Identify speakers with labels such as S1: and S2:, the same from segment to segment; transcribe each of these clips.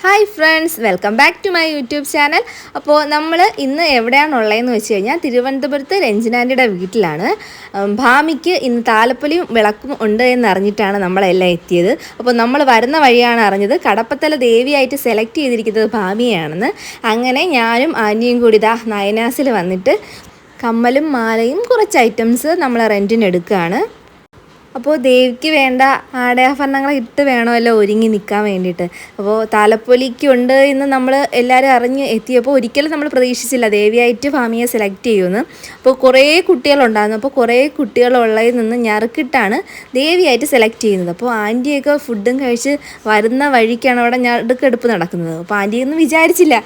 S1: Hi friends, welcome back to my YouTube channel. അപ്പോൾ നമ്മൾ ഇന്ന് എവിടെയാണുള്ളതെന്ന് വെച്ച് കഴിഞ്ഞാൽ തിരുവനന്തപുരത്ത് രഞ്ജനാൻ്റെയുടെ വീട്ടിലാണ്. ഭാമിക്ക് ഇന്ന് താലപ്പൊലിയും വിളക്കും ഉണ്ട് എന്നറിഞ്ഞിട്ടാണ് നമ്മളെല്ലാം എത്തിയത്. അപ്പോൾ നമ്മൾ വരുന്ന വഴിയാണ് അറിഞ്ഞത് കടപ്പത്തല ദേവിയായിട്ട് സെലക്ട് ചെയ്തിരിക്കുന്നത് ഭാമിയാണെന്ന്. അങ്ങനെ ഞാനും ആൻറ്റിയും കൂടി ഇതാ നയനാസിൽ വന്നിട്ട് കമ്മലും മാലയും കുറച്ച് ഐറ്റംസ് നമ്മൾ റെൻറ്റിന് എടുക്കുകയാണ്. അപ്പോൾ ദേവിക്ക് വേണ്ട ആടയാഭരണങ്ങൾ ഇട്ട് വേണമല്ലോ ഒരുങ്ങി നിൽക്കാൻ വേണ്ടിയിട്ട്. അപ്പോൾ താലപ്പൊലിക്കുണ്ട് എന്ന് നമ്മൾ എല്ലാവരും അറിഞ്ഞ് എത്തിയപ്പോൾ ഒരിക്കലും നമ്മൾ പ്രതീക്ഷിച്ചില്ല ദേവിയായിട്ട് ഭാമിയെ സെലക്ട് ചെയ്യുമെന്ന്. അപ്പോൾ കുറേ കുട്ടികളുണ്ടായിരുന്നു. അപ്പോൾ കുറേ കുട്ടികളുള്ളതിൽ നിന്ന് ഞറുക്കിട്ടാണ് ദേവിയായിട്ട് സെലക്ട് ചെയ്യുന്നത്. അപ്പോൾ ആൻറ്റിയൊക്കെ ഫുഡും കഴിച്ച് വരുന്ന വഴിക്കാണ് അവിടെ ഞടുക്കെടുപ്പ് നടക്കുന്നത്. അപ്പോൾ ആൻറ്റിയൊന്നും വിചാരിച്ചില്ല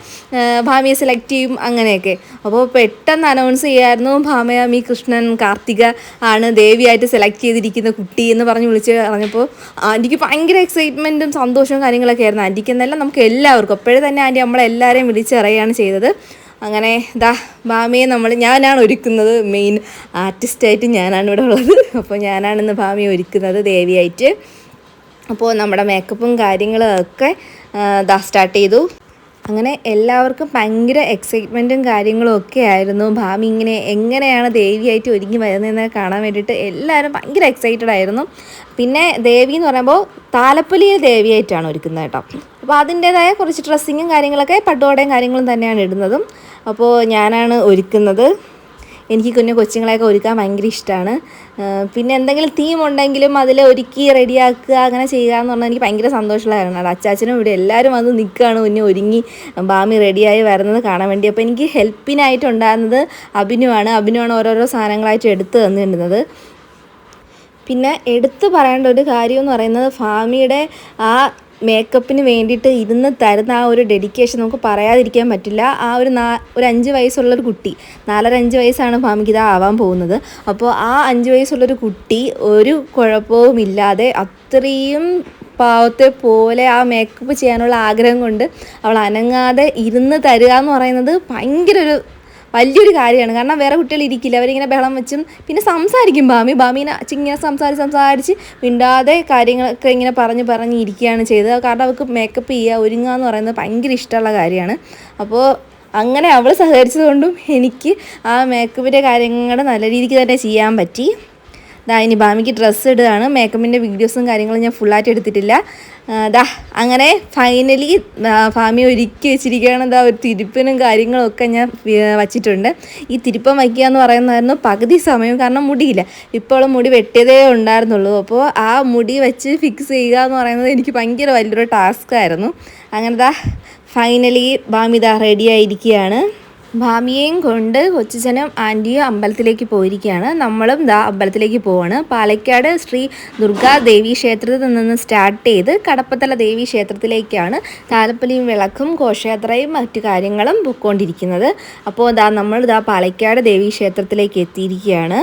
S1: ഭാമിയെ സെലക്ട് ചെയ്യും അങ്ങനെയൊക്കെ. അപ്പോൾ പെട്ടെന്ന് അനൗൺസ് ചെയ്യായിരുന്നു ഭാമയാമി കൃഷ്ണൻ കാർത്തിക ആണ് ദേവിയായിട്ട് സെലക്ട് ചെയ്തിരിക്കുന്ന കുട്ടി എന്ന് പറഞ്ഞ് വിളിച്ച് പറഞ്ഞപ്പോൾ ആൻറ്റിക്ക് ഭയങ്കര എക്സൈറ്റ്മെൻറ്റും സന്തോഷവും കാര്യങ്ങളൊക്കെ ആയിരുന്നു. ആൻറ്റിക്ക് എന്നല്ല നമുക്ക് എല്ലാവർക്കും. അപ്പോഴേ തന്നെ ആൻറ്റി നമ്മളെല്ലാവരെയും വിളിച്ചറിയുകയാണ് ചെയ്തത്. അങ്ങനെ ഭാമിയെ ഞാനാണ് ഒരുക്കുന്നത്. മെയിൻ ആർട്ടിസ്റ്റായിട്ട് ഞാനാണ് ഇവിടെ ഉള്ളത്. അപ്പോൾ ഞാനാണിന്ന് ഭാമിയെ ഒരുക്കുന്നത് ദേവിയായിട്ട്. അപ്പോൾ നമ്മുടെ മേക്കപ്പും കാര്യങ്ങളും ഒക്കെ സ്റ്റാർട്ട് ചെയ്തു. അങ്ങനെ എല്ലാവർക്കും ഭയങ്കര എക്സൈറ്റ്മെൻറ്റും കാര്യങ്ങളും ഒക്കെ ആയിരുന്നു. ഭാമി എങ്ങനെയാണ് ദേവിയായിട്ട് ഒരുങ്ങി വരുന്നതെന്ന് കാണാൻ വേണ്ടിയിട്ട് എല്ലാവരും ഭയങ്കര എക്സൈറ്റഡ് ആയിരുന്നു. പിന്നെ ദേവി എന്ന് പറയുമ്പോൾ താലപ്പൊലിയിൽ ദേവിയായിട്ടാണ് ഒരുക്കുന്നത് കേട്ടോ. അപ്പോൾ അതിൻ്റേതായ കുറച്ച് ഡ്രസ്സിങ്ങും കാര്യങ്ങളൊക്കെ പട്ടുപാടയും കാര്യങ്ങളും തന്നെയാണ് ഇടുന്നതും. അപ്പോൾ ഞാനാണ് ഒരുക്കുന്നത്. എനിക്ക് കൊച്ചുങ്ങളെയൊക്കെ ഒരുക്കാൻ ഭയങ്കര ഇഷ്ടമാണ്. പിന്നെ എന്തെങ്കിലും തീം ഉണ്ടെങ്കിലും അതിൽ ഒരുക്കി റെഡിയാക്കുക അങ്ങനെ ചെയ്യുക എന്ന് പറഞ്ഞാൽ എനിക്ക് ഭയങ്കര സന്തോഷമുള്ള കാര്യമാണ്. അച്ചാച്ചനും ഇവിടെ എല്ലാവരും വന്ന് നിൽക്കുകയാണ് ഒരുങ്ങി ഭാമി റെഡിയായി വരുന്നത് കാണാൻ വേണ്ടി. അപ്പോൾ എനിക്ക് ഹെൽപ്പിനായിട്ടുണ്ടാകുന്നത് അഭിനുവാണ് ഓരോരോ സാധനങ്ങളായിട്ട് എടുത്ത് തന്നിരുന്നത്. പിന്നെ എടുത്തു പറയേണ്ട ഒരു കാര്യം എന്ന് പറയുന്നത് ഭാമിയുടെ ആ മേക്കപ്പിന് വേണ്ടിയിട്ട് ഇരുന്ന് തരുന്ന ആ ഒരു ഡെഡിക്കേഷൻ നമുക്ക് പറയാതിരിക്കാൻ പറ്റില്ല. ആ ഒരു 5 വയസ്സുള്ളൊരു കുട്ടി, 4-5 വയസ്സാണ് ഭാമിക്ക് ആവാൻ പോകുന്നത്. അപ്പോൾ ആ 5 വയസ്സുള്ളൊരു കുട്ടി ഒരു കുഴപ്പവുമില്ലാതെ അത്രയും പാവത്തെ പോലെ ആ മേക്കപ്പ് ചെയ്യാനുള്ള ആഗ്രഹം കൊണ്ട് അവൾ അനങ്ങാതെ ഇരുന്ന് തരിക എന്ന് പറയുന്നത് ഭയങ്കര വലിയൊരു കാര്യമാണ്. കാരണം വേറെ കുട്ടികൾ ഇരിക്കില്ല, അവരിങ്ങനെ ബഹളം വെച്ചും പിന്നെ സംസാരിക്കും. ഭാമീനെ ഇങ്ങനെ സംസാരിച്ച് മിണ്ടാതെ കാര്യങ്ങളൊക്കെ ഇങ്ങനെ പറഞ്ഞ് ഇരിക്കുകയാണ് ചെയ്തത്. കാരണം അവൾക്ക് മേക്കപ്പ് ചെയ്യുക ഒരുങ്ങുക എന്ന് പറയുന്നത് ഭയങ്കര ഇഷ്ടമുള്ള കാര്യമാണ്. അപ്പോൾ അങ്ങനെ അവൾ സഹകരിച്ചതുകൊണ്ടും എനിക്ക് ആ മേക്കപ്പിൻ്റെ കാര്യങ്ങൾ നല്ല രീതിക്ക് തന്നെ ചെയ്യാൻ പറ്റി. ഇനി ഭാമിക്ക് ഡ്രസ്സ് ഇടുകയാണ്. മേക്കപ്പിൻ്റെ വീഡിയോസും കാര്യങ്ങളും ഞാൻ ഫുള്ളായിട്ട് എടുത്തിട്ടില്ല. അങ്ങനെ ഫൈനലി ഭാമി ഒരുക്കി വെച്ചിരിക്കുകയാണ്. ഒരു തിരുപ്പനും കാര്യങ്ങളൊക്കെ ഞാൻ വച്ചിട്ടുണ്ട്. ഈ തിരുപ്പം വയ്ക്കുക എന്ന് പറയുന്നതായിരുന്നു പകുതി സമയം, കാരണം മുടിയില്ല. ഇപ്പോൾ മുടി വെട്ടിയതേ ഉണ്ടായിരുന്നുള്ളൂ. അപ്പോൾ ആ മുടി വെച്ച് ഫിക്സ് ചെയ്യുക എന്ന് പറയുന്നത് എനിക്ക് ഭയങ്കര വലിയൊരു ടാസ്ക്കായിരുന്നു. അങ്ങനെ ഫൈനലി ഭാമി റെഡിയായിരിക്കുകയാണ്. ഭാമിയെയും കൊണ്ട് കൊച്ചച്ഛനും ആൻറ്റിയും അമ്പലത്തിലേക്ക് പോയിരിക്കുകയാണ്. നമ്മളും അമ്പലത്തിലേക്ക് പോവാണ്. പാലക്കാട് ശ്രീ ദുർഗാ ദേവി ക്ഷേത്രത്തിൽ നിന്ന് സ്റ്റാർട്ട് ചെയ്ത് കടപ്പത്തല ദേവി ക്ഷേത്രത്തിലേക്കാണ് താലപ്പൊലിയും വിളക്കും ഘോഷയാത്രയും മറ്റു കാര്യങ്ങളും പൊയ്ക്കൊണ്ടിരിക്കുന്നത്. അപ്പോൾ നമ്മൾ പാലക്കാട് ദേവി ക്ഷേത്രത്തിലേക്ക് എത്തിയിരിക്കുകയാണ്.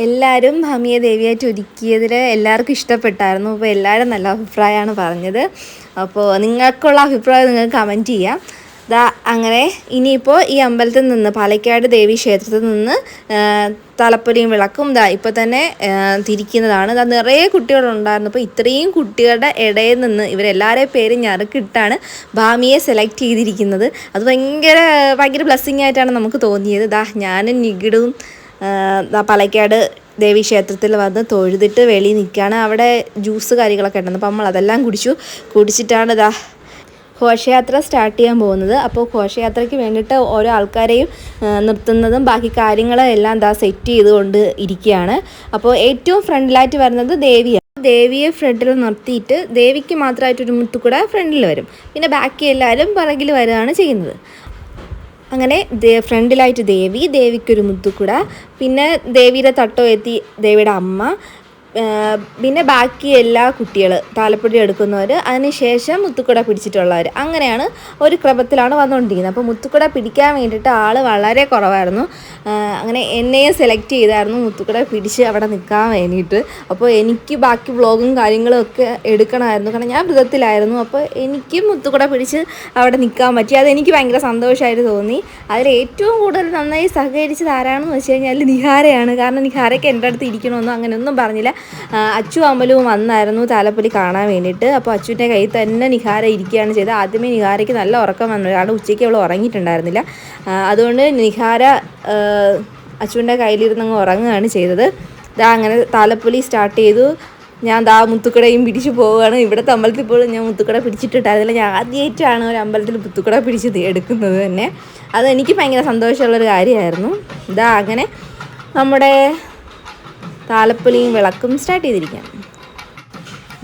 S1: എല്ലാവരും ഭാമിയെ ദേവിയായിട്ട് ഒരുക്കിയതിൽ എല്ലാവർക്കും ഇഷ്ടപ്പെട്ടായിരുന്നു. അപ്പോൾ എല്ലാവരും നല്ല അഭിപ്രായമാണ് പറഞ്ഞത്. അപ്പോൾ നിങ്ങൾക്കുള്ള അഭിപ്രായം നിങ്ങൾക്ക് കമൻറ്റ് ചെയ്യാം. അങ്ങനെ ഇനിയിപ്പോൾ ഈ അമ്പലത്തിൽ നിന്ന് പാലക്കാട് ദേവി ക്ഷേത്രത്തിൽ നിന്ന് താലപ്പൊലിയും വിളക്കും ഇപ്പോൾ തന്നെ തിരിക്കുന്നതാണ്. നിറയെ കുട്ടികളുണ്ടായിരുന്നു. അപ്പോൾ ഇത്രയും കുട്ടികളുടെ ഇടയിൽ നിന്ന് ഇവരെല്ലാവരെയും പേര് ഞറുക്കിട്ടാണ് ഭാമിയെ സെലക്ട് ചെയ്തിരിക്കുന്നത്. അത് ഭയങ്കര ബ്ലെസ്സിങ് ആയിട്ടാണ് നമുക്ക് തോന്നിയത്. ഞാനും നികിടും പാലക്കാട് ദേവി ക്ഷേത്രത്തിൽ വന്ന് തൊഴുതിട്ട് വെളിയിൽ നിൽക്കുകയാണ്. അവിടെ ജ്യൂസ് കാര്യങ്ങളൊക്കെ ഉണ്ടെന്ന്. അപ്പോൾ നമ്മൾ അതെല്ലാം കുടിച്ചിട്ടാണ് ഘോഷയാത്ര സ്റ്റാർട്ട് ചെയ്യാൻ പോകുന്നത്. അപ്പോൾ ഘോഷയാത്രയ്ക്ക് വേണ്ടിയിട്ട് ഓരോ ആൾക്കാരെയും നിർത്തുന്നതും ബാക്കി കാര്യങ്ങളെല്ലാം സെറ്റ് ചെയ്തുകൊണ്ട് ഇരിക്കുകയാണ്. അപ്പോൾ ഏറ്റവും ഫ്രണ്ടിലായിട്ട് വരുന്നത് ദേവിയാണ്. ദേവിയെ ഫ്രണ്ടിൽ നിർത്തിയിട്ട് ദേവിക്ക് മാത്രമായിട്ടൊരു മുത്തുക്കുട ഫ്രണ്ടിൽ വരും. പിന്നെ ബാക്കി എല്ലാവരും പുറകിൽ വരികയാണ് ചെയ്യുന്നത്. അങ്ങനെ ഫ്രണ്ടിലായിട്ട് ദേവിക്കൊരു മുത്തുക്കുട, പിന്നെ ദേവിയുടെ തട്ടോ എത്തി ദേവിയുടെ അമ്മ, പിന്നെ ബാക്കി എല്ലാ കുട്ടികൾ താലപ്പൊലി എടുക്കുന്നവർ, അതിനുശേഷം മുത്തുക്കുട പിടിച്ചിട്ടുള്ളവർ, അങ്ങനെയാണ് ഒരു ക്രമത്തിലാണ് വന്നുകൊണ്ടിരിക്കുന്നത്. അപ്പോൾ മുത്തുക്കുട പിടിക്കാൻ വേണ്ടിയിട്ട് ആൾ വളരെ കുറവായിരുന്നു. അങ്ങനെ എന്നെയും സെലക്ട് ചെയ്തായിരുന്നു മുത്തുക്കുട പിടിച്ച് അവിടെ നിൽക്കാൻ വേണ്ടിയിട്ട്. അപ്പോൾ എനിക്ക് ബാക്കി വ്ളോഗും കാര്യങ്ങളും ഒക്കെ എടുക്കണമായിരുന്നു, കാരണം ഞാൻ വ്രതത്തിലായിരുന്നു. അപ്പോൾ എനിക്ക് മുത്തുക്കുട പിടിച്ച് അവിടെ നിൽക്കാൻ പറ്റി. അതെനിക്ക് ഭയങ്കര സന്തോഷമായിട്ട് തോന്നി. അതിൽ ഏറ്റവും കൂടുതൽ നന്നായി സഹകരിച്ചത് ആരാണെന്ന് വെച്ച് കഴിഞ്ഞാൽ നിഹാരയാണ്. കാരണം നിഹാരയ്ക്ക് എൻ്റെ അടുത്ത് ഇരിക്കണമെന്നോ അങ്ങനെയൊന്നും പറഞ്ഞില്ല. അച്ചു അമലുവും വന്നായിരുന്നു താലപ്പൊലി കാണാൻ വേണ്ടിയിട്ട്. അപ്പോൾ അച്ചുവിൻ്റെ കയ്യിൽ തന്നെ നിഹാര ഇരിക്കുകയാണ് ചെയ്തത്. ആദ്യമേ നിഹാരയ്ക്ക് നല്ല ഉറക്കം വന്നു, കാരണം ഉച്ചയ്ക്ക് അവൾ ഉറങ്ങിയിട്ടുണ്ടായിരുന്നില്ല. അതുകൊണ്ട് നിഹാര അച്ചുവിൻ്റെ കയ്യിലിരുന്നങ്ങ് ഉറങ്ങുകയാണ് ചെയ്തത്. അങ്ങനെ താലപ്പൊലി സ്റ്റാർട്ട് ചെയ്തു. ഞാൻ മുത്തുക്കടയും പിടിച്ച് പോവുകയാണ്. ഇവിടുത്തെ അമ്പലത്തിൽ പോലും ഞാൻ മുത്തുക്കട പിടിച്ചിട്ടിട്ടായിരുന്നില്ല. ഞാൻ ആദ്യമായിട്ടാണ് ഒരു അമ്പലത്തിൽ മുത്തുക്കട പിടിച്ച് എടുക്കുന്നത് തന്നെ. അതെനിക്ക് ഭയങ്കര സന്തോഷമുള്ളൊരു കാര്യമായിരുന്നു. അങ്ങനെ നമ്മുടെ താലപ്പൊലിയും വിളക്കും സ്റ്റാർട്ട് ചെയ്തിരിക്കുകയാണ്.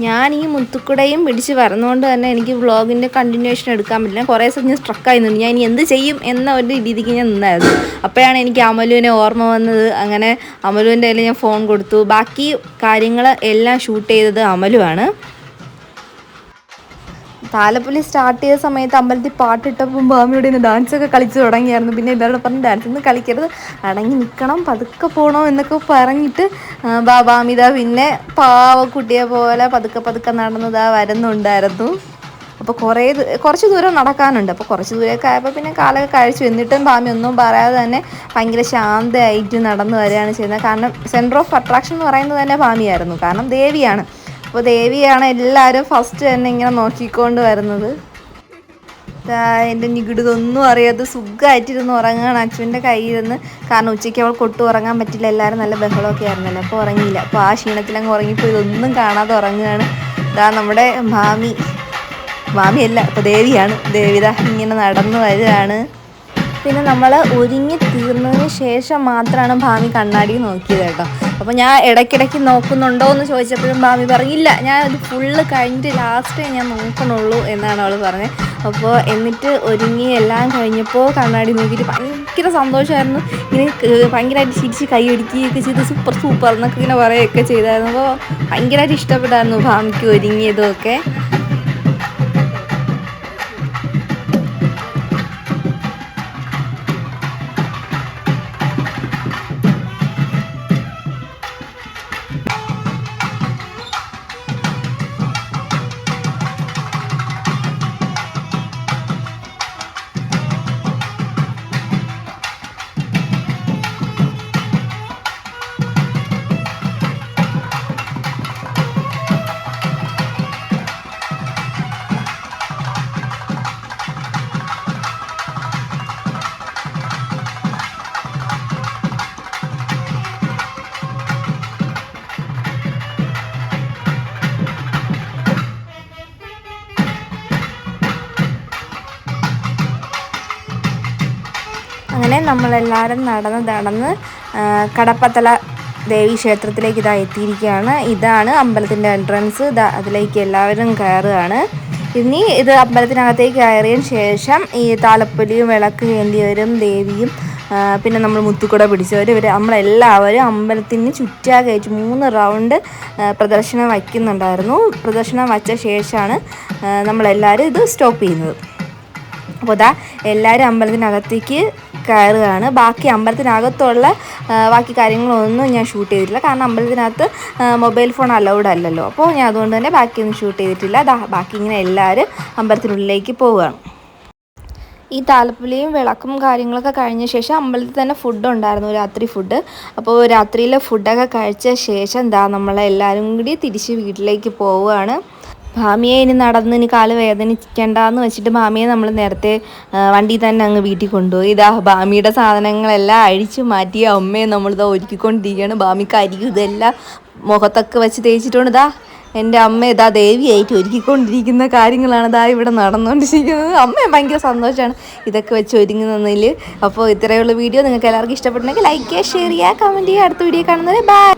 S1: ഞാൻ ഈ മുത്തുക്കുടയും പിടിച്ച് വരുന്നതുകൊണ്ട് തന്നെ എനിക്ക് വ്ളോഗിൻ്റെ കണ്ടിന്യൂഷൻ എടുക്കാൻ പറ്റില്ല. കുറേ ദിവസം ഞാൻ സ്ട്രക്കായി നിന്നു, ഞാൻ ഇനി എന്ത് ചെയ്യും എന്ന ഒരു രീതിക്ക് ഞാൻ നിന്നായിരുന്നു. അപ്പോഴാണ് എനിക്ക് അമലുവിനെ ഓർമ്മ വന്നത്. അങ്ങനെ അമലുവിൻ്റെ കയ്യിൽ ഞാൻ ഫോൺ കൊടുത്തു. ബാക്കി കാര്യങ്ങൾ എല്ലാം ഷൂട്ട് ചെയ്തത് അമലുവാണ്. താലപ്പൊലി സ്റ്റാർട്ട് ചെയ്ത സമയത്ത് അമ്പലത്തിൽ പാട്ടിട്ടപ്പോൾ ഭാമിയോടെ നിന്ന് ഡാൻസൊക്കെ കളിച്ച് തുടങ്ങിയായിരുന്നു. പിന്നെ എല്ലാവരും പറഞ്ഞു ഡാൻസൊന്നും കളിക്കരുത്, അടങ്ങി നിൽക്കണം, പതുക്കെ പോകണം എന്നൊക്കെ പറഞ്ഞിട്ട് ഭാമിത പിന്നെ പാവക്കുട്ടിയെ പോലെ പതുക്കെ നടന്നതാ വരുന്നുണ്ടായിരുന്നു. അപ്പോൾ കുറച്ച് ദൂരം നടക്കാനുണ്ട്. അപ്പോൾ കുറച്ച് ദൂരമൊക്കെ ആയപ്പോൾ പിന്നെ കാലൊക്കെ കഴിച്ചു. എന്നിട്ടും ഭാമി ഒന്നും പറയാതെ തന്നെ ഭയങ്കര ശാന്തമായിട്ട് നടന്നു വരികയാണ് ചെയ്യുന്നത്. കാരണം സെൻറ്റർ ഓഫ് അട്രാക്ഷൻ എന്ന് പറയുന്നത് തന്നെ ഭാമിയായിരുന്നു, കാരണം ദേവിയാണ്. അപ്പോൾ ദേവിയാണ് എല്ലാവരും ഫസ്റ്റ് തന്നെ ഇങ്ങനെ നോക്കിക്കൊണ്ട് വരുന്നത്. എൻ്റെ നികിടതൊന്നും അറിയാതെ സുഖമായിട്ടിരുന്ന് ഉറങ്ങുകയാണ് അച്ചുവിൻ്റെ കയ്യിലിരുന്ന്. കാരണം ഉച്ചയ്ക്ക് അവൾ കൊട്ടു ഉറങ്ങാൻ പറ്റില്ല, എല്ലാവരും നല്ല ബഹളമൊക്കെ ആയിരുന്നല്ലോ, അപ്പോൾ ഉറങ്ങിയില്ല. അപ്പോൾ ആ ക്ഷീണത്തിലങ്ങ് ഉറങ്ങിപ്പോൾ ഇതൊന്നും കാണാതെ ഉറങ്ങുകയാണ്. നമ്മുടെ ഭാമിയല്ല, ഇപ്പോൾ ദേവിയാണ്. ദേവിത ഇങ്ങനെ നടന്നു വരികയാണ്. പിന്നെ നമ്മൾ ഒരുങ്ങി തീർന്നതിന് ശേഷം മാത്രമാണ് ഭാമി കണ്ണാടി നോക്കിയത് കേട്ടോ. അപ്പോൾ ഞാൻ ഇടയ്ക്കിടയ്ക്ക് നോക്കുന്നുണ്ടോ എന്ന് ചോദിച്ചപ്പോഴും ഭാമി പറഞ്ഞില്ല, ഞാൻ അത് ഫുള്ള് കഴിഞ്ഞിട്ട് ലാസ്റ്റേ ഞാൻ നോക്കണുള്ളൂ എന്നാണ് അവൾ പറഞ്ഞത്. അപ്പോൾ എന്നിട്ട് ഒരുങ്ങി എല്ലാം കഴിഞ്ഞപ്പോൾ കണ്ണാടി നോക്കിയിട്ട് ഭയങ്കര സന്തോഷമായിരുന്നു. ഇങ്ങനെ ഭയങ്കരമായിട്ട് ചിരിച്ച് കൈയടിക്കുകയൊക്കെ ചെയ്ത് സൂപ്പർ എന്നൊക്കെ ഇങ്ങനെ പറയുകയൊക്കെ ചെയ്തായിരുന്നു. അപ്പോൾ ഭയങ്കരമായിട്ട് ഇഷ്ടപ്പെട്ടായിരുന്നു ഭാമിക്ക് ഒരുങ്ങിയതും ഒക്കെ. അങ്ങനെ നമ്മളെല്ലാവരും നടന്ന് കടപ്പത്തല ദേവി ക്ഷേത്രത്തിലേക്ക് എത്തിയിരിക്കുകയാണ്. ഇതാണ് അമ്പലത്തിൻ്റെ എൻട്രൻസ്. അതിലേക്ക് എല്ലാവരും കയറുകയാണ്. ഇനി ഇത് അമ്പലത്തിനകത്തേക്ക് കയറിയതിന് ശേഷം ഈ താലപ്പൊലിയും വിളക്ക് ഏന്തിയവരും ദേവിയും പിന്നെ നമ്മൾ മുത്തുക്കുട പിടിച്ചവർ നമ്മളെല്ലാവരും അമ്പലത്തിന് ചുറ്റാകയറ്റി 3 റൗണ്ട് പ്രദക്ഷിണം വയ്ക്കുന്നുണ്ടായിരുന്നു. പ്രദക്ഷിണം വച്ച ശേഷമാണ് നമ്മളെല്ലാവരും ഇത് സ്റ്റോപ്പ് ചെയ്യുന്നത്. അപ്പോൾ എല്ലാവരും അമ്പലത്തിനകത്തേക്ക് കയറുകയാണ്. ബാക്കി അമ്പലത്തിനകത്തുള്ള ബാക്കി കാര്യങ്ങളൊന്നും ഞാൻ ഷൂട്ട് ചെയ്തിട്ടില്ല, കാരണം അമ്പലത്തിനകത്ത് മൊബൈൽ ഫോൺ അലൗഡ് അല്ലല്ലോ. അപ്പോൾ ഞാൻ അതുകൊണ്ട് തന്നെ ബാക്കിയൊന്നും ഷൂട്ട് ചെയ്തിട്ടില്ല. ബാക്കി ഇങ്ങനെ എല്ലാവരും അമ്പലത്തിനുള്ളിലേക്ക് പോവുകയാണ്. ഈ താലപ്പൊലിയും വിളക്കും കാര്യങ്ങളൊക്കെ കഴിഞ്ഞ ശേഷം അമ്പലത്തിൽ തന്നെ ഫുഡ് ഉണ്ടായിരുന്നു, രാത്രി ഫുഡ്. അപ്പോൾ രാത്രിയിലെ ഫുഡൊക്കെ കഴിച്ച ശേഷം നമ്മളെല്ലാവരും കൂടി തിരിച്ച് വീട്ടിലേക്ക് പോവുകയാണ്. ഭാമിയെ ഇനി കാല് വേദനിക്കണ്ടെന്ന് വെച്ചിട്ട് ഭാമിയെ നമ്മൾ നേരത്തെ വണ്ടി തന്നെ അങ്ങ് വീട്ടിൽ കൊണ്ടുപോയി. ഭാമിയുടെ സാധനങ്ങളെല്ലാം അഴിച്ചു മാറ്റി അമ്മയെ നമ്മളിതാ ഒരുക്കിക്കൊണ്ടിരിക്കുകയാണ്. ഭാമിക്ക് അരിക്കും ഇതെല്ലാം മുഖത്തൊക്കെ വെച്ച് തേച്ചിട്ടുണ്ട്. എൻ്റെ അമ്മ ദേവിയായിട്ട് ഒരുക്കിക്കൊണ്ടിരിക്കുന്ന കാര്യങ്ങളാണ് ഇവിടെ നടന്നുകൊണ്ടിരിക്കുന്നത്. അമ്മയെ ഭയങ്കര സന്തോഷമാണ് ഇതൊക്കെ വെച്ച് ഒരുങ്ങുന്നതിൽ. അപ്പോൾ ഇത്രയുള്ള വീഡിയോ നിങ്ങൾക്ക് എല്ലാവർക്കും ഇഷ്ടപ്പെട്ടുണ്ടെങ്കിൽ ലൈക്ക് ചെയ്യുക, ഷെയർ ചെയ്യുക, കമൻറ്റ് ചെയ്യുക. അടുത്ത വീഡിയോ കാണുന്നത് ബൈ.